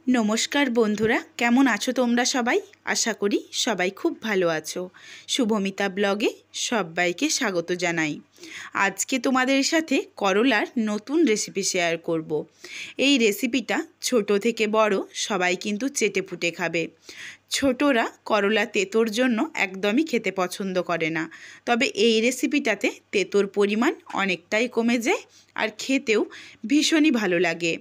नमस्कार बंधुरा केमन आछो तोमरा सबाई आशा करी सबाई खूब भालो आछो। शुभमिता ब्लगे सबाइके स्वागत जानाई। आज के तोमादेर साथे करलार नतून रेसिपि शेयर करब। एई रेसिपिटा छोटो थेके बड़ो सबाई किन्तु चेटेपुटे खाबे। छोटोरा करला तेतोर जोन्नो एकदमई खेते पछंद करे ना, तबे एई रेसिपिटाते तेतोर परिमाण अनेकटाई कमे जाय आर खेतेও भीषणই भालो लागे।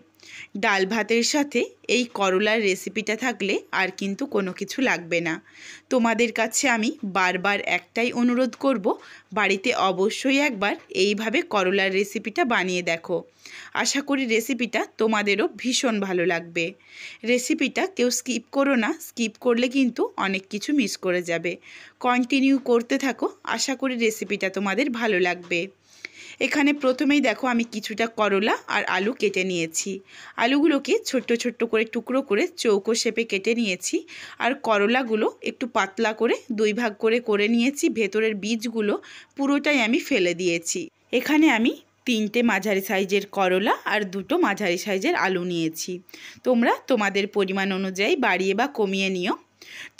डाल भातेर साथे এই করলার রেসিপিটা থাকলে আর কিন্তু কোনো কিছু লাগবে না। তোমাদের কাছে আমি বারবার একটাই অনুরোধ করব, বাড়িতে অবশ্যই একবার এইভাবে করলার রেসিপিটা বানিয়ে দেখো। আশা করি রেসিপিটা তোমাদেরও ভীষণ ভালো লাগবে। রেসিপিটা কেউ স্কিপ করো না, স্কিপ করলে কিন্তু অনেক কিছু মিস করে যাবে। কন্টিনিউ করতে থাকো, আশা করি রেসিপিটা তোমাদের ভালো লাগবে। এখানে প্রথমেই দেখো আমি কিছুটা করলা আর আলু কেটে নিয়েছি। আলুগুলোকে ছোট্ট ছোট্ট করে টুকরো করে চৌকো শেপে কেটে নিয়েছি আর করলাগুলো একটু পাতলা করে দুই ভাগ করে নিয়েছি। ভেতরের বীজগুলো পুরোটাই আমি ফেলে দিয়েছি। এখানে আমি 3টে মাঝারি সাইজের করলা আর 2টো মাঝারি সাইজের আলু নিয়েছি। তোমরা তোমাদের পরিমাণ অনুযায়ী বাড়িয়ে বা কমিয়ে নিও।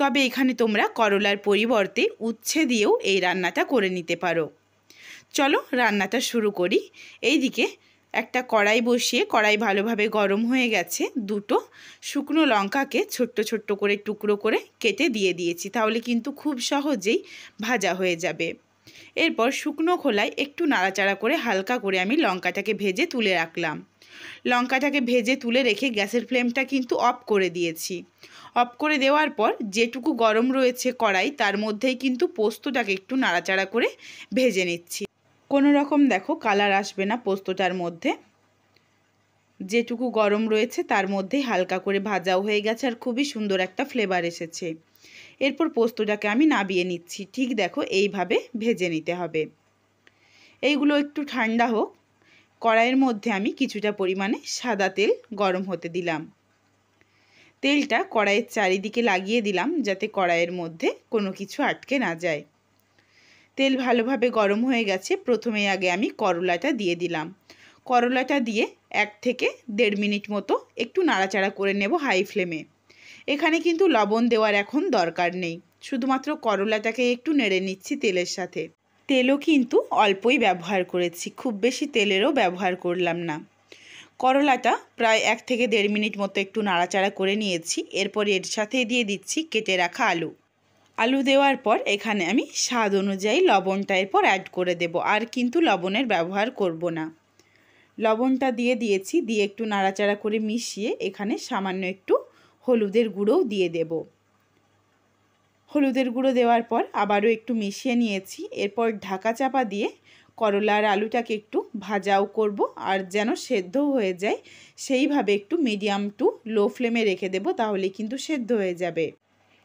তবে এখানে তোমরা করলার পরিবর্তে উচ্ছে দিয়েও এই রান্নাটা করে নিতে পারো। চলো রান্নাটা শুরু করি। এইদিকে একটা কড়াই বসিয়ে কড়াই ভালোভাবে গরম হয়ে গেছে। 2টো শুকনো লঙ্কাকে ছোট্ট ছোট্ট করে টুকরো করে কেটে দিয়ে দিয়েছি, তাহলে কিন্তু খুব সহজেই ভাজা হয়ে যাবে। এরপর শুকনো খোলায় একটু নাড়াচাড়া করে হালকা করে আমি লঙ্কাটাকে ভেজে তুলে রাখলাম। লঙ্কাটাকে ভেজে তুলে রেখে গ্যাসের ফ্লেমটা কিন্তু অফ করে দিয়েছি। অফ করে দেওয়ার পর যেটুকু গরম রয়েছে কড়াই, তার মধ্যেই কিন্তু পোস্তটাকে একটু নাড়াচাড়া করে ভেজে নিচ্ছি। কোনো রকম দেখো কালার আসবে না পোস্তটার মধ্যে। যেটুকু গরম রয়েছে তার মধ্যেই হালকা করে ভাজাও হয়ে গেছে আর খুবই সুন্দর একটা ফ্লেভার এসেছে। এরপর পোস্তটাকে আমি নাবিয়ে নিচ্ছি। ঠিক দেখো এইভাবে ভেজে নিতে হবে। এইগুলো একটু ঠান্ডা হোক। কড়াইয়ের মধ্যে আমি কিছুটা পরিমাণে সাদা তেল গরম হতে দিলাম। তেলটা কড়াইয়ের চারিদিকে লাগিয়ে দিলাম যাতে কড়াইয়ের মধ্যে কোনো কিছু আটকে না যায়। তেল ভালোভাবে গরম হয়ে গেছে। প্রথমে আগে আমি করলাটা দিয়ে দিলাম। করলাটা দিয়ে 1 থেকে 1.5 মিনিট মতো একটু নাড়াচাড়া করে নেব হাই ফ্লেমে। এখানে কিন্তু লবণ দেওয়ার এখন দরকার নেই, শুধুমাত্র করলাটাকে একটু নেড়ে নিচ্ছি তেলের সাথে। তেলও কিন্তু অল্পই ব্যবহার করেছি, খুব বেশি তেলেরও ব্যবহার করলাম না। করলাটা প্রায় 1 থেকে 1.5 মিনিট মতো একটু নাড়াচাড়া করে নিয়েছি। এরপর এর সাথে দিয়ে দিচ্ছি কেটে রাখা আলু। আলু দেওয়ার পর এখানে আমি স্বাদ অনুযায়ী লবণটা এরপর অ্যাড করে দেব, আর কিন্তু লবণের ব্যবহার করব না। লবণটা দিয়ে দিয়েছি, দিয়ে একটু নাড়াচাড়া করে মিশিয়ে এখানে সামান্য একটু হলুদের গুঁড়োও দিয়ে দেব। হলুদের গুঁড়ো দেওয়ার পর আবারও একটু মিশিয়ে নিয়েছি। এরপর ঢাকা চাপা দিয়ে করলা আর আলুটাকে একটু ভাজাও করব, আর যেন সেদ্ধ হয়ে যায় সেইভাবে একটু মিডিয়াম টু লো ফ্লেমে রেখে দেব, তাহলে কিন্তু সেদ্ধ হয়ে যাবে।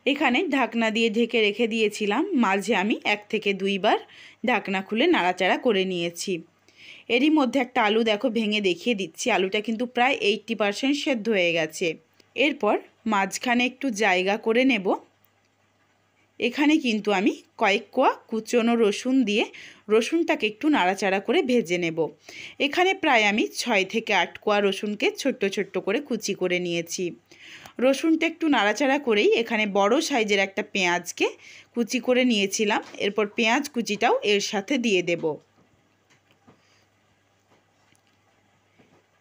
এখানে ঢাকনা দিয়ে ঢেকে রেখে দিয়েছিলাম। মাঝে আমি 1 থেকে 2 বার ঢাকনা খুলে নাড়াচাড়া করে নিয়েছি। এরই মধ্যে একটা আলু দেখো ভেঙে দেখিয়ে দিচ্ছি। আলুটা কিন্তু প্রায় 80% সেদ্ধ হয়ে গেছে। এরপর মাঝখানে একটু জায়গা করে নেব। এখানে কিন্তু আমি কয়েক কোয়া কুচনো রসুন দিয়ে রসুনটাকে একটু নাড়াচাড়া করে ভেজে নেব। এখানে প্রায় আমি 6 থেকে 8 কোয়া রসুনকে ছোট্ট ছোট্ট করে কুচি করে নিয়েছি। রসুনটা একটু নাড়াচাড়া করেই এখানে বড় সাইজের একটা পেঁয়াজকে কুচি করে নিয়েছিলাম। এরপর পেঁয়াজ কুচিটাও এর সাথে দিয়ে দেব।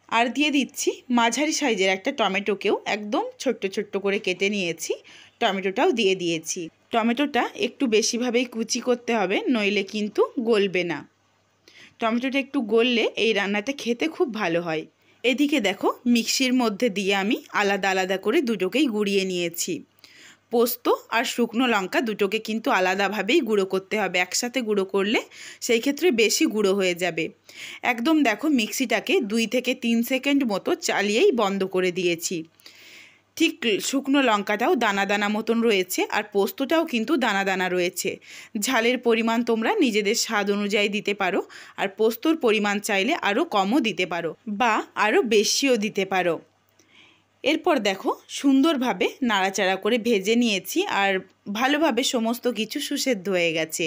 আর দিয়ে দিচ্ছি মাঝারি সাইজের একটা টমেটোকেও একদম ছোট্ট ছোট্ট করে কেটে নিয়েছি। টমেটোটাও দিয়ে দিয়েছি। টমেটোটা একটু বেশিভাবেই কুচি করতে হবে, নইলে কিন্তু গলবে না। টমেটোটা একটু গললে এই রান্নাটা খেতে খুব ভালো হয়। এদিকে দেখো মিক্সির মধ্যে দিয়ে আমি আলাদা আলাদা করে দুটোকেই গুঁড়িয়ে নিয়েছি। পোস্ত আর শুকনো লঙ্কা দুটোকে কিন্তু আলাদাভাবেই গুঁড়ো করতে হবে। একসাথে গুঁড়ো করলে সেই ক্ষেত্রে বেশি গুঁড়ো হয়ে যাবে। একদম দেখো মিক্সিটাকে 2 থেকে 3 সেকেন্ড মতো চালিয়েই বন্ধ করে দিয়েছি। ঠিক শুকনো লঙ্কাটাও দানা দানা মতন রয়েছে আর পোস্তটাও কিন্তু দানা দানা রয়েছে। ঝালের পরিমাণ তোমরা নিজেদের স্বাদ অনুযায়ী দিতে পারো, আর পোস্তর পরিমাণ চাইলে আরও কমও দিতে পারো বা আরও বেশিও দিতে পারো। এরপর দেখো সুন্দরভাবে নাড়াচাড়া করে ভেজে নিয়েছি আর ভালোভাবে সমস্ত কিছু সুসেদ্ধ হয়ে গেছে।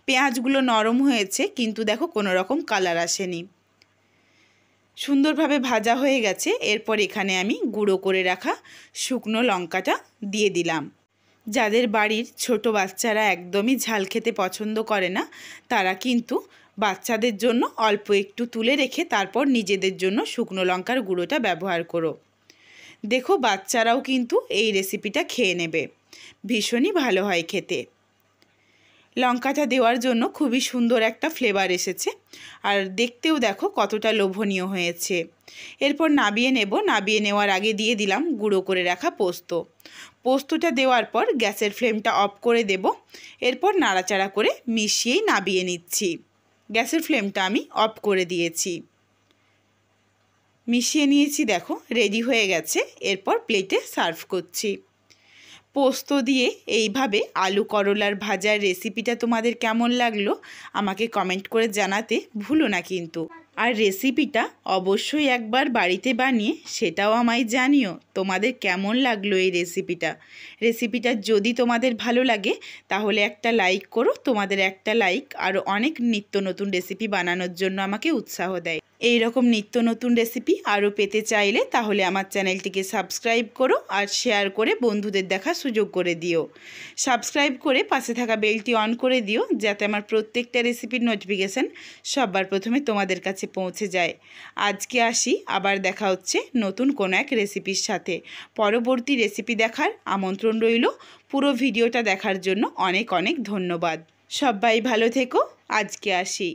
পেঁয়াজগুলো নরম হয়েছে, কিন্তু দেখো কোনো রকম কালার আসেনি। সুন্দরভাবে ভাজা হয়ে গেছে। এরপর এখানে আমি গুঁড়ো করে রাখা শুকনো লঙ্কাটা দিয়ে দিলাম। যাদের বাড়ির ছোট বাচ্চারা একদমই ঝাল খেতে পছন্দ করে না, তারা কিন্তু বাচ্চাদের জন্য অল্প একটু তুলে রেখে তারপর নিজেদের জন্য শুকনো লঙ্কার গুঁড়োটা ব্যবহার করো। দেখো, বাচ্চারাও কিন্তু এই রেসিপিটা খেয়ে নেবে, ভীষণই ভালো হয় খেতে। লঙ্কাটা দেওয়ার জন্য খুবই সুন্দর একটা ফ্লেভার এসেছে, আর দেখতেও দেখো কতটা লোভনীয় হয়েছে। এরপর নাবিয়ে নেব। নাবিয়ে নেওয়ার আগে দিয়ে দিলাম গুঁড়ো করে রাখা পোস্ত। পোস্তটা দেওয়ার পর গ্যাসের ফ্লেমটা অফ করে দেব। এরপর নাড়াচাড়া করে মিশিয়েই নাবিয়ে নিচ্ছি। গ্যাসের ফ্লেমটা আমি অফ করে দিয়েছি। মিশিয়ে নিয়েছি, দেখো রেডি হয়ে গেছে। এরপর প্লেটে সার্ভ করছি। পোস্ত দিয়ে এইভাবে আলু করলার ভাজার রেসিপিটা তোমাদের কেমন লাগলো আমাকে কমেন্ট করে জানাতে ভুলো না কিন্তু। আর রেসিপিটা অবশ্যই একবার বাড়িতে বানিয়ে সেটাও আমায় জানিও তোমাদের কেমন লাগলো এই রেসিপিটা যদি তোমাদের ভালো লাগে তাহলে একটা লাইক করো। তোমাদের একটা লাইক আরও অনেক নিত্য নতুন রেসিপি বানানোর জন্য আমাকে উৎসাহ দেয়। এই রকম নিত্য নতুন রেসিপি আরও পেতে চাইলে তাহলে আমার চ্যানেলটিকে সাবস্ক্রাইব করো আর শেয়ার করে বন্ধুদের দেখার সুযোগ করে দিও। সাবস্ক্রাইব করে পাশে থাকা বেলটি অন করে দিও, যাতে আমার প্রত্যেকটা রেসিপির নোটিফিকেশান সবার প্রথমে তোমাদের কাছে পৌঁছে যায়। আজকে আসি, আবার দেখা হচ্ছে নতুন কোনো এক রেসিপির সাথে। পরবর্তী রেসিপি দেখার আমন্ত্রণ রইল। পুরো ভিডিওটা দেখার জন্য অনেক অনেক ধন্যবাদ। সবাই ভালো থেকো। আজকে আসি।